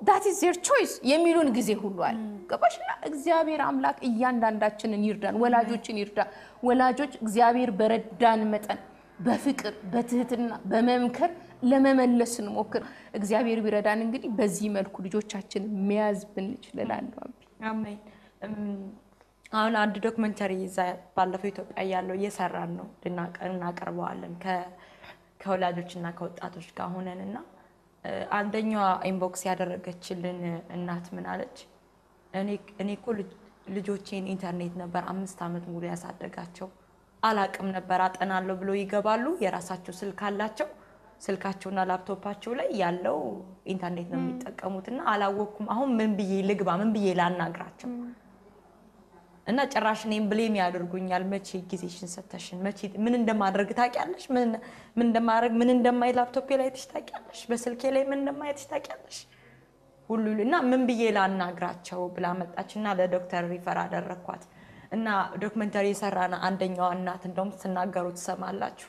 that is their choice የሚሉን ጊዜ ሁሉ አለ ገባሽና እግዚአብሔር አምላክ እያንዳንዳችንን ይርዳን ወላጆችን ይርዳ ወላጆች እግዚአብሔር በረዳን መጠን በፍቅር በትህትና በመምከር ለመመለስ እንሞክር እግዚአብሔር ቢረዳን እንግዲህ በዚህ መልኩ ልጆቻችን መያዝ ብንችላለን አሜን አሁን አንድ ዶክመንተሪ ባለፈው ኢትዮጵያ ያለው እየሰራን ነው እናቀርበዋለን ከወላጆችና ከወጣቶች ጋር ሆነንና አንደኛዋ ኢንቦክስ ያደረገችልን እናት ምን አለች እኔ እኮ ልጆቼን ኢንተርኔት ነበር 5 አመት ሙሉ ያሳደጋቸው አላቅም ነበር አጠናለሁ ብሎ ይገባሉ የራሳቸው ስልክ አላቸው ስልካቸውና ላፕቶፓቸው ላይ ያለው ኢንተርኔት ነው የሚጠቀሙትና አላወኩም አሁን ምን ብዬ ልግባ ምን ብዬ ላናግራቸው እና ጭራሽ እኔም ብሌም ያደርጉኛል መቼ ጊዜሽን ሰተሽን መቼ ምን እንደማድረግ ታውቂያለሽ ምን እንደማድረግ ምን እንደማይ ላፕቶፕ ላይ ታውቂያለሽ በስልኬ ላይ ምን እንደማይ ታውቂያለሽ ሁሉና ምን ብዬ ላናግራቸው ብላ መጣችና ለዶክተር ሪፈር አደረኳት እና ዶክመንተሪ ሰራና አንደኛው እናት እንደውም ተናገሩት ሰማላችሁ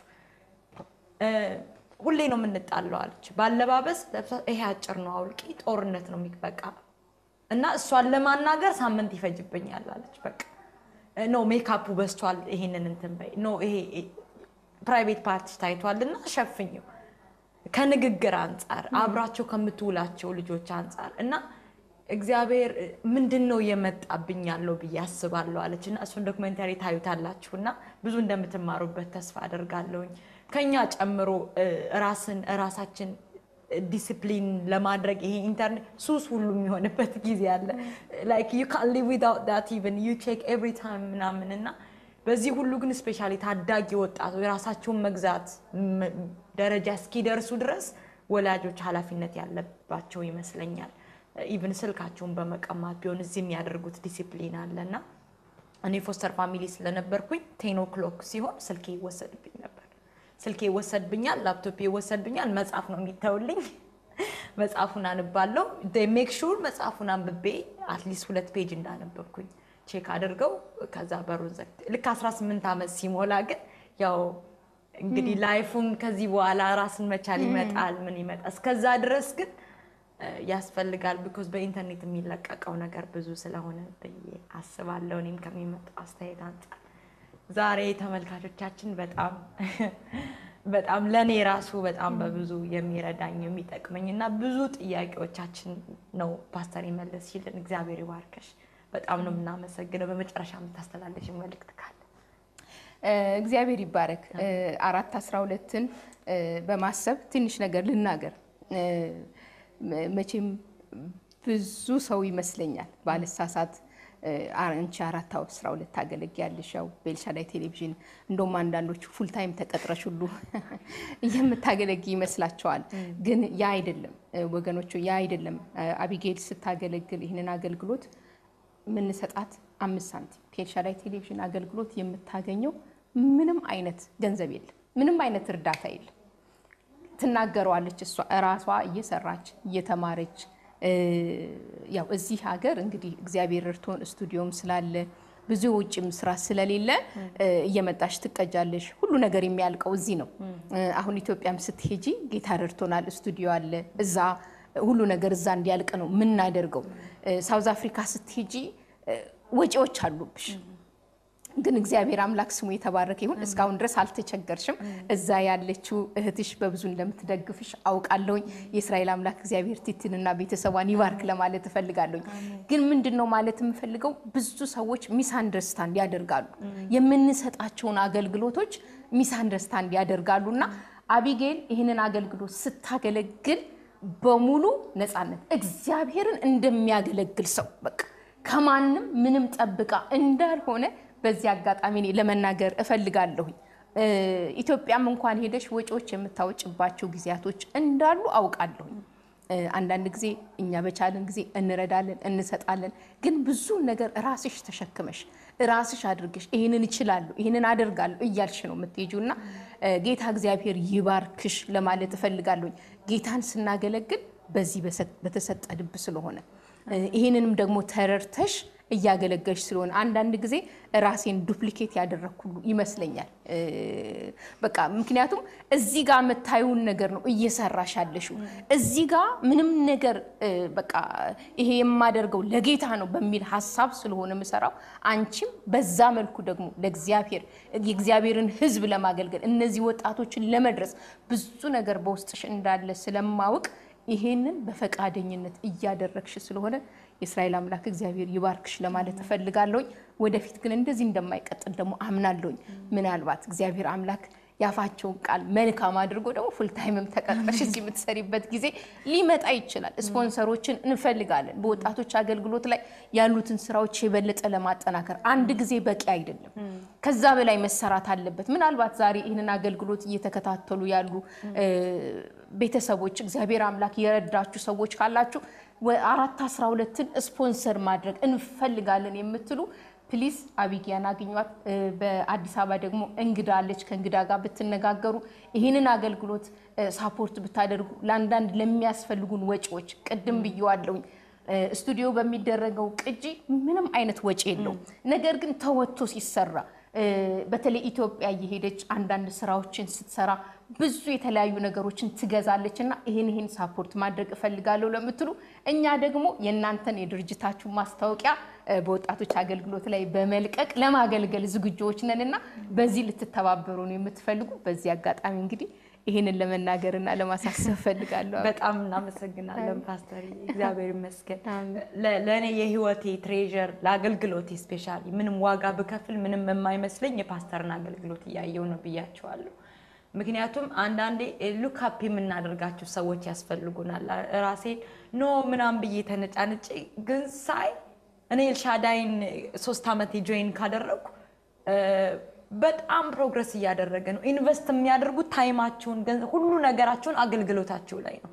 ሁሌ ነው የምንጣለው አለች ባለባበስ ይሄ አጭር ነው አውልቂ ጦርነት ነው የሚበቃ እና እሷን ለማናገር ሳምንት ይፈጅብኛል አለች በቃ ኖ ሜካፑ በስቷል ይሄንን እንትን በይ ኖ ይሄ ፕራይቬት ፓርቲ ታይቷልና ሸፍኝው ከንግግር አንፃር አብራቸው ከምትውላቸው ልጆች አንፃር እና እግዚአብሔር ምንድነው የመጣብኝ ያለው በያስባለሁ አለችና እሱን ዶክመንተሪ ታዩታላችሁና ብዙ እንደምትማሩበት ተስፋ አደርጋለሁ ከኛ ጨምሮ ራሳችን ዲሲፕሊን ለማድረግ ይሄ ኢንተርኔት ሱስ ሁሉ የሚሆንበት ጊዜ አለ like you can't live without that even you check every time ምናምንና በዚህ ሁሉ ግን ስፔሻሊ ታዳጊ ወጣቱ የራሳቸውን መግዛት ደረጃ እስኪደርሱ ድረስ ወላጆች ኃላፊነት ያለባቸው ይመስለኛል even ስልካቸውን በመቀማት ቢሆን እዚህ የሚያደርጉት ዲሲፕሊን አለና እኔ ፎስተር ፋሚሊ ስለነበርኩኝ 10 o'clock ሲሆን ስልኬ ይወሰድብኝ ነበር ስልኬ ይወሰድብኛል ላፕቶፕ ይወሰድብኛል መጽሐፍ ነው የሚተውልኝ መጽሐፉን አንባለው they make sure መጽሐፉን አንብቤ at least 2 ፔጅ እንዳነበብኩኝ ቼክ አድርገው ከዛ በሩን ዘግት ልክ 18 አመት ሲሞላ ግን ያው እንግዲህ ላይፉን ከዚህ በኋላ ራስን መቻል ይመጣል ምን ይመጣ እስከዛ ድረስ ግን ያስፈልጋል because በኢንተርኔት የሚለቀቀው ነገር ብዙ ስለሆነ አስባለሁ እኔም ከሚመጣው አስተያየት አንፃር ዛሬ ተመልካቾቻችን በጣም ለኔ ራሱ በጣም በብዙ የሚረዳኝ የሚጠቅመኝና ብዙ ጥያቄዎቻችን ነው ፓስተር ይመልስልኝ እግዚአብሔር ይባርክሽ በጣም ነው እናመሰግነው በመጨረሻ የምታስተላልሽ መልእክት ካለ እግዚአብሔር ይባረክ 4:12ን በማሰብ ትንሽ ነገር ልናገር መቼም ብዙ ሰው ይመስለኛል ባለሳሳት አንቺ 4:12 ታገለግያለሽ ያው በኤልሻዳይ ቴሌቪዥን እንደውም አንዳንዶቹ ፉል ታይም ተቀጥረሽ ሁሉ የምታገለግይ ይመስላችኋል ግን ያ አይደለም ወገኖቹ ያ አይደለም አቢጌል ስታገለግል ይሄንን አገልግሎት ምን ሰጣት 5 ሳንቲም ከኤልሻዳይ ቴሌቪዥን አገልግሎት የምታገኘው ምንም አይነት ገንዘብ የለም ምንም አይነት እርዳታ የለም ትናገራለች እሷ ራሷ እየሰራች እየተማረች ያው እዚህ ሀገር እንግዲህ እግዚአብሔር እርቶን ስቱዲዮም ስላለ ብዙ ውጭም ስራ ስለሌለ እየመጣሽ ትቀጃለሽ ሁሉ ነገር የሚያልቀው እዚህ ነው አሁን ኢትዮጵያም ስትሄጂ ጌታ እርቶናል ስቱዲዮ አለ እዛ ሁሉ ነገር እዛ እንዲያልቅ ነው ምን እናደርገው ሳውዝ አፍሪካ ስትሄጂ ወጪዎች አሉብሽ ግን እግዚአብሔር አምላክ ስሙ የተባረከ ይሁን እስካሁን ድረስ አልተቸገርሽም እዛ ያለችው እህትሽ በብዙ እንደምትደግፍሽ አውቃለሁኝ የእስራኤል አምላክ እግዚአብሔር ቲቲንና ቤተሰቧን ይባርክ ለማለት እፈልጋለሁኝ ግን ምንድነው ማለት የምፈልገው ብዙ ሰዎች ሚስ አንደርስታንድ ያደርጋሉ የምንሰጣቸውን አገልግሎቶች ሚስ አንደርስታንድ ያደርጋሉና አቢጌል ይሄንን አገልግሎት ስታገለግል በሙሉ ነፃነት እግዚአብሔርን እንደሚያገለግል ሰው በቃ ከማንም ምንም ጠብቃ እንዳልሆነ በዚህ አጋጣሚ ለመናገር እፈልጋለሁ። ኢትዮጵያም እንኳን ሄደሽ ወጪዎች የምታወጭባቸው ጊዜያቶች እንዳሉ አውቃለሁ። አንዳንድ ጊዜ እኛ በቻለን ጊዜ እንረዳለን እንሰጣለን፣ ግን ብዙ ነገር ራስሽ ተሸክመሽ ራስሽ አድርገሽ ይሄንን እችላለሁ ይሄንን አደርጋለሁ እያልሽ ነው የምትሄጂውና ጌታ እግዚአብሔር ይባርክሽ ለማለት እፈልጋለሁ። ጌታን ስናገለግል በዚህ በተሰጠ ልብ ስለሆነ ይሄንንም ደግሞ ተረርተሽ እያገለገልሽ ስለሆነ አንዳንድ ጊዜ ራሴን ዱፕሊኬት ያደረኩሉ ይመስለኛል። በቃ ምክንያቱም እዚህ ጋር መታዩን ነገር ነው እየሰራሽ ያለሽው። እዚህ ጋር ምንም ነገር በቃ ይሄ የማደርገው ለጌታ ነው በሚል ሐሳብ ስለሆነ መሰራው አንቺም በዛ መልኩ ደግሞ ለእግዚአብሔር የእግዚአብሔርን ሕዝብ ለማገልገል እነዚህ ወጣቶችን ለመድረስ ብዙ ነገር በውስጥሽ እንዳለ ስለማውቅ ይሄንን በፈቃደኝነት እያደረግሽ ስለሆነ የእስራኤል አምላክ እግዚአብሔር ይባርክሽ ለማለት እፈልጋለሁ። ወደፊት ግን እንደዚህ እንደማይቀጥል ደግሞ አምናለሁ። ምናልባት እግዚአብሔር አምላክ ያፋቸውን ቃል መልካም አድርጎ ደግሞ ፉል ታይምም ተቀጥረሽ እዚህ የምትሰሪበት ጊዜ ሊመጣ ይችላል። ስፖንሰሮችን እንፈልጋለን። በወጣቶች አገልግሎት ላይ ያሉትን ስራዎች የበለጠ ለማጠናከር አንድ ጊዜ በቂ አይደለም፣ ከዛ በላይ መሰራት አለበት። ምናልባት ዛሬ ይሄንን አገልግሎት እየተከታተሉ ያሉ ቤተሰቦች እግዚአብሔር አምላክ የረዳችሁ ሰዎች ካላችሁ 412ን ስፖንሰር ማድረግ እንፈልጋለን የምትሉ ፕሊዝ አቢጊያን አግኟት። በአዲስ አበባ ደግሞ እንግዳ አለች፣ ከእንግዳ ጋር ብትነጋገሩ ይሄንን አገልግሎት ሳፖርት ብታደርጉ ለአንዳንድ ለሚያስፈልጉን ወጪዎች ቅድም ብየዋለሁ። ስቱዲዮ በሚደረገው ቅጂ ምንም አይነት ወጪ የለው፣ ነገር ግን ተወጥቶ ሲሰራ በተለይ ኢትዮጵያ እየሄደች አንዳንድ ስራዎችን ስትሰራ ብዙ የተለያዩ ነገሮችን ትገዛለችና ይሄን ሳፖርት ማድረግ እፈልጋለሁ ለምትሉ እኛ ደግሞ የናንተን የድርጅታችሁ ማስታወቂያ በወጣቶች አገልግሎት ላይ በመልቀቅ ለማገልገል ዝግጁዎች ነንና በዚህ ልትተባበሩ ነው የምትፈልጉ በዚህ አጋጣሚ እንግዲህ ይሄንን ለመናገርና ለማሳሰብ ፈልጋለሁ። በጣም እናመሰግናለን ፓስተር። እግዚአብሔር ይመስገን። ለኔ የህይወቴ ትሬዠር ለአገልግሎቴ ስፔሻሊ ምንም ዋጋ በከፍል ምንም የማይመስለኝ የፓስተርን አገልግሎት ያየው ነው ብያቸዋለሁ። ምክንያቱም አንዳንዴ ሉክ አፕ የምናደርጋቸው ሰዎች ያስፈልጉናል። ራሴ ኖ ምናም ብዬ ተነጫንጬ ግን ሳይ እኔ ኤልሻዳይን 3 አመት ጆይን ካደረኩ በጣም ፕሮግረስ እያደረገ ነው። ኢንቨስት የሚያደርጉት ታይማቸውን ሁሉ ነገራቸውን አገልግሎታቸው ላይ ነው።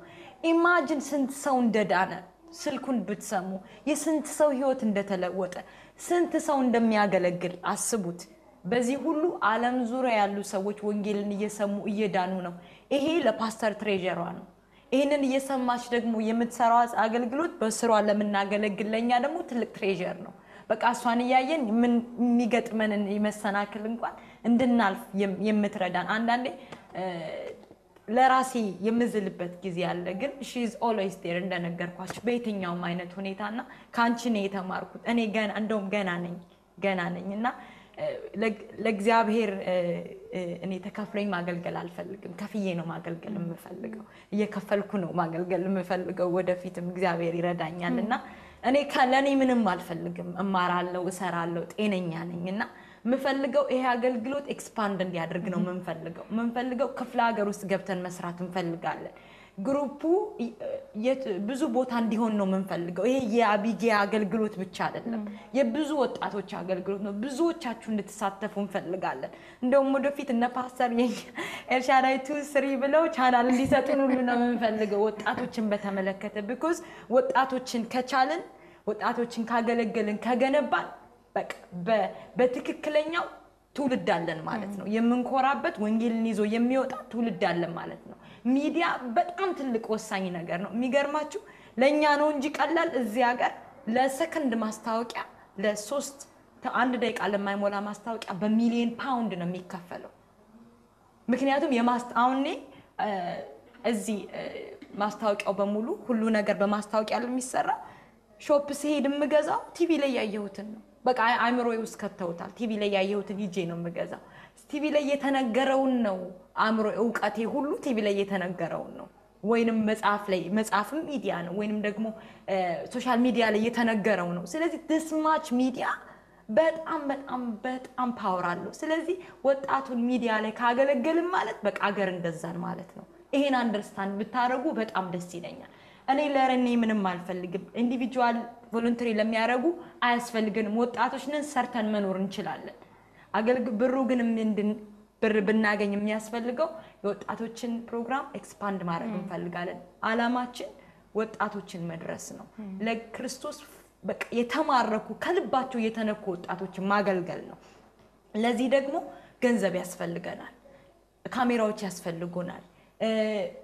ኢማጂን ስንት ሰው እንደዳነ ስልኩን ብትሰሙ፣ የስንት ሰው ህይወት እንደተለወጠ፣ ስንት ሰው እንደሚያገለግል አስቡት። በዚህ ሁሉ ዓለም ዙሪያ ያሉ ሰዎች ወንጌልን እየሰሙ እየዳኑ ነው። ይሄ ለፓስተር ትሬዠሯ ነው። ይሄንን እየሰማች ደግሞ የምትሰራው አገልግሎት በስሯ ለምናገለግለኛ ደግሞ ትልቅ ትሬዠር ነው። በቃ እሷን ያያየን ምን የሚገጥመንን ይመሰናክል እንኳን እንድናልፍ የምትረዳን አንዳንዴ ለራሴ የምዝልበት ጊዜ አለ። ግን she is always there እንደነገርኳችሁ በየትኛውም አይነት ሁኔታና ካንቺ ነው የተማርኩት። እኔ እንደውም ገና ነኝና ለእግዚአብሔር እኔ ተከፍለኝ ማገልገል አልፈልግም። ከፍዬ ነው ማገልገል የምፈልገው። እየከፈልኩ ነው ማገልገል የምፈልገው። ወደፊትም እግዚአብሔር ይረዳኛልና እኔ ለኔ ምንም አልፈልግም። እማራለሁ፣ እሰራለሁ፣ ጤነኛ ነኝና ምፈልገው ይሄ አገልግሎት ኤክስፓንድ እንዲያደርግ ነው ምንፈልገው። ክፍለ ሀገር ውስጥ ገብተን መስራት እንፈልጋለን። ግሩፑ ብዙ ቦታ እንዲሆን ነው ምንፈልገው። ይሄ የአቢጊያ አገልግሎት ብቻ አይደለም፣ የብዙ ወጣቶች አገልግሎት ነው። ብዙዎቻችሁ እንድትሳተፉ እንፈልጋለን። እንደውም ወደፊት እነ ፓስተር ኤልሻዳይ 2-3 ብለው ቻናል እንዲሰጡን ሁሉ ነው ምንፈልገው ወጣቶችን በተመለከተ። because ወጣቶችን ከቻልን ወጣቶችን ካገለገልን ከገነባን በቃ በትክክለኛው ትውልድ አለን ማለት ነው። የምንኮራበት ወንጌልን ይዞ የሚወጣ ትውልድ አለን ማለት ነው። ሚዲያ በጣም ትልቅ ወሳኝ ነገር ነው። የሚገርማችሁ ለኛ ነው እንጂ ቀላል እዚህ ሀገር ለሰከንድ ማስታወቂያ ለ1 ደቂቃ ለማይሞላ ማስታወቂያ በሚሊዮን ፓውንድ ነው የሚከፈለው። ምክንያቱም የማስታወኔ እዚህ ማስታወቂያው በሙሉ ሁሉ ነገር በማስታወቂያ ለሚሰራ ሾፕ ሲሄድ የምገዛው ቲቪ ላይ ያየሁትን ነው። በቃ አእምሮዬ ውስጥ ከተውታል። ቲቪ ላይ ያየሁትን ሂጄ ነው የምገዛው። ቲቪ ላይ የተነገረውን ነው አእምሮ ዕውቀቴ ሁሉ ቲቪ ላይ የተነገረውን ነው። ወይንም መጽሐፍም ሚዲያ ነው፣ ወይንም ደግሞ ሶሻል ሚዲያ ላይ የተነገረው ነው። ስለዚህ this much ሚዲያ በጣም ፓወር አለው። ስለዚህ ወጣቱን ሚዲያ ላይ ካገለገልን ማለት በቃ ሀገር እንደዛን ማለት ነው። ይሄን አንደርስታንድ ብታረጉ በጣም ደስ ይለኛል። እኔ ለረኔ ምንም አልፈልግም። ኢንዲቪጁዋል ቮለንተሪ ለሚያረጉ አያስፈልግንም። ወጣቶች ነን፣ ሰርተን መኖር እንችላለን። ብሩ ግን ብር ብናገኝ የሚያስፈልገው የወጣቶችን ፕሮግራም ኤክስፓንድ ማድረግ እንፈልጋለን። አላማችን ወጣቶችን መድረስ ነው። ለክርስቶስ በቃ የተማረኩ ከልባቸው የተነኩ ወጣቶችን ማገልገል ነው። ለዚህ ደግሞ ገንዘብ ያስፈልገናል፣ ካሜራዎች ያስፈልጉናል።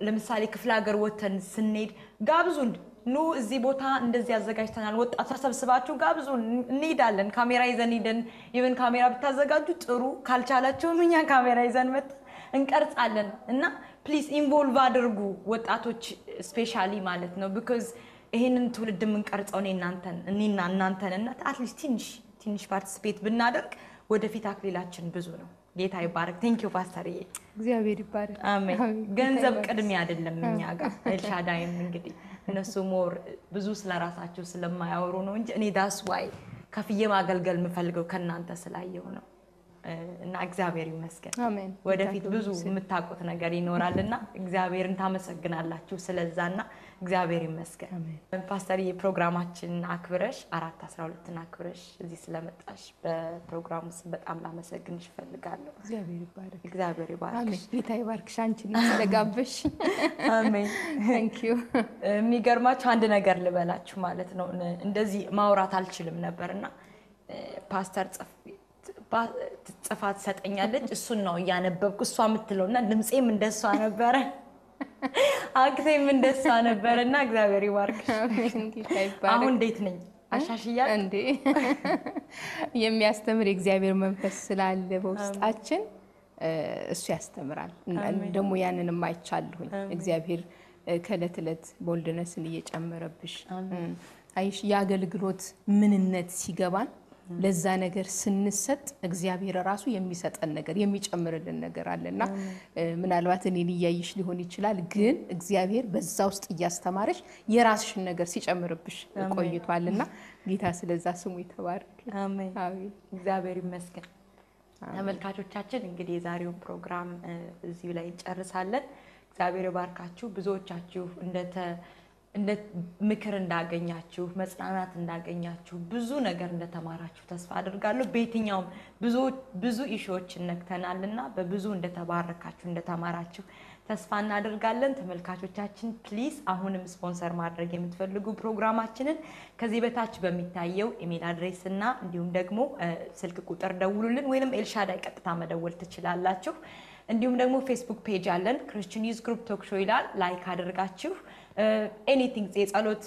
ለምሳሌ ክፍለ ሀገር ወተን ስንሄድ ጋብዙን፣ ኑ እዚህ ቦታ እንደዚህ ያዘጋጅተናል፣ ወጣት ተሰብስባችሁ ጋብዙን፣ እንሄዳለን። ካሜራ ይዘን ሄደን ኢቭን ካሜራ ብታዘጋጁ ጥሩ፣ ካልቻላችሁም እኛ ካሜራ ይዘን እንቀርጻለን። እና ፕሊዝ ኢንቮልቭ አድርጉ ወጣቶች ስፔሻሊ ማለት ነው። ቢኮዝ ይሄንን ትውልድ የምንቀርጸው እኔና እናንተን እና አትሊስት ትንሽ ፓርቲሲፔት ብናደርግ ወደፊት አክሊላችን ብዙ ነው። ጌታ ይባረክ። ቴንክ ዩ ፓስተርዬ። እግዚአብሔር ይባረክ። አሜን። ገንዘብ ቅድሚያ አይደለም እኛ ጋር። ኤልሻዳይም እንግዲህ እነሱ ሞር ብዙ ስለራሳቸው ስለማያወሩ ነው እንጂ እኔ ዳስ ዋይ ከፍዬ ማገልገል የምፈልገው ከናንተ ስላየው ነው። እና እግዚአብሔር ይመስገን። አሜን። ወደፊት ብዙ የምታውቁት ነገር ይኖራልና እግዚአብሔርን ታመሰግናላችሁ ስለዛና እግዚአብሔር ይመስገን። ፓስተር የፕሮግራማችን አክብረሽ 4:12 አክብረሽ እዚህ ስለመጣሽ በፕሮግራሙ በጣም ላመሰግንሽ ፈልጋለሁ። እግዚአብሔር ይባርክ። እግዚአብሔር ይባርክ። አሜን። ጌታ ይባርክሽ አንቺን ስለጋበሽ። አሜን። ታንክ ዩ። የሚገርማችሁ አንድ ነገር ልበላችሁ ማለት ነው። እንደዚህ ማውራት አልችልም ነበርና ፓስተር ጽፋት ሰጠኛለች። እሱን ነው ያነበብኩ እሷ የምትለውና ድምጼም እንደሷ ነበረ፣ አክቴም እንደሷ ነበርና እግዚአብሔር ይባርክሽ። አሁን እንዴት ነኝ? አሻሽያለሁ እንዴ? የሚያስተምር የእግዚአብሔር መንፈስ ስላለ በውስጣችን እሱ ያስተምራል። ደግሞ ያንንም አይቻለሁኝ። እግዚአብሔር ከዕለት ዕለት ቦልድነስን እየጨመረብሽ አይሽ የአገልግሎት ምንነት ሲገባን ለዛ ነገር ስንሰጥ እግዚአብሔር ራሱ የሚሰጠን ነገር የሚጨምርልን ነገር አለና ምናልባት እኔን እያይሽ ሊሆን ይችላል፣ ግን እግዚአብሔር በዛ ውስጥ እያስተማረሽ የራስሽን ነገር ሲጨምርብሽ ቆይቷልና ጌታ ስለዛ ስሙ ይተባረክ። አሜን። እግዚአብሔር ይመስገን። ተመልካቾቻችን እንግዲህ የዛሬውን ፕሮግራም እዚሁ ላይ እንጨርሳለን። እግዚአብሔር ይባርካችሁ። ብዙዎቻችሁ እንደ ምክር እንዳገኛችሁ መጽናናት እንዳገኛችሁ ብዙ ነገር እንደተማራችሁ ተስፋ አድርጋለሁ። በየትኛውም ብዙ ኢሹዎች ነክተናልና በብዙ እንደተባረካችሁ እንደተማራችሁ ተስፋ እናደርጋለን። ተመልካቾቻችን ፕሊዝ አሁንም ስፖንሰር ማድረግ የምትፈልጉ ፕሮግራማችንን ከዚህ በታች በሚታየው ኢሜል አድሬስ እና እንዲሁም ደግሞ ስልክ ቁጥር ደውሉልን ወይንም ኤልሻዳይ ቀጥታ መደወል ትችላላችሁ። እንዲሁም ደግሞ ፌስቡክ ፔጅ አለን፣ ክርስቲያን ዩዝ ግሩፕ ቶክ ሾው ይላል። ላይክ አድርጋችሁ ኤኒቲንግ የጸሎት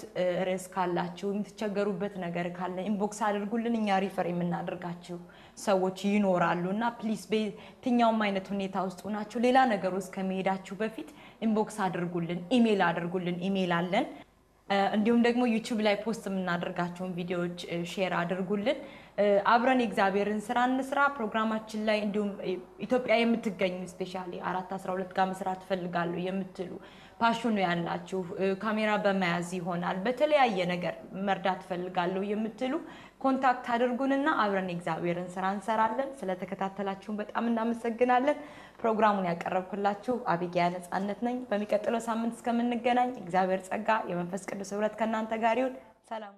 ርዕስ ካላችሁ የምትቸገሩበት ነገር ካለ ኢንቦክስ አድርጉልን። እኛ ሪፈር የምናደርጋችሁ ሰዎች ይኖራሉና ፕሊዝ በየትኛውም አይነት ሁኔታ ውስጥ ሆናችሁ ሌላ ነገር ውስጥ ከመሄዳችሁ በፊት ኢንቦክስ አድርጉልን፣ ኢሜል አድርጉልን። ኢሜል አለን። እንዲሁም ደግሞ ዩቲዩብ ላይ ፖስት የምናደርጋቸውን ቪዲዮዎች ሼር አድርጉልን። አብረን የእግዚአብሔርን ስራ እንስራ። ፕሮግራማችን ላይ እንዲሁም ኢትዮጵያ የምትገኙ ስፔሻሊ 4:12 ጋር መስራት ፈልጋለሁ የምትሉ ፓሽኑ ያላችሁ ካሜራ በመያዝ ይሆናል በተለያየ ነገር መርዳት ፈልጋለሁ የምትሉ ኮንታክት አድርጉንና አብረን የእግዚአብሔርን ስራ እንሰራለን። ስለተከታተላችሁን በጣም እናመሰግናለን። ፕሮግራሙን ያቀረብኩላችሁ አቢጊያ ነጻነት ነኝ። በሚቀጥለው ሳምንት እስከምንገናኝ እግዚአብሔር ጸጋ የመንፈስ ቅዱስ ህብረት ከናንተ ጋር ይሁን። ሰላም።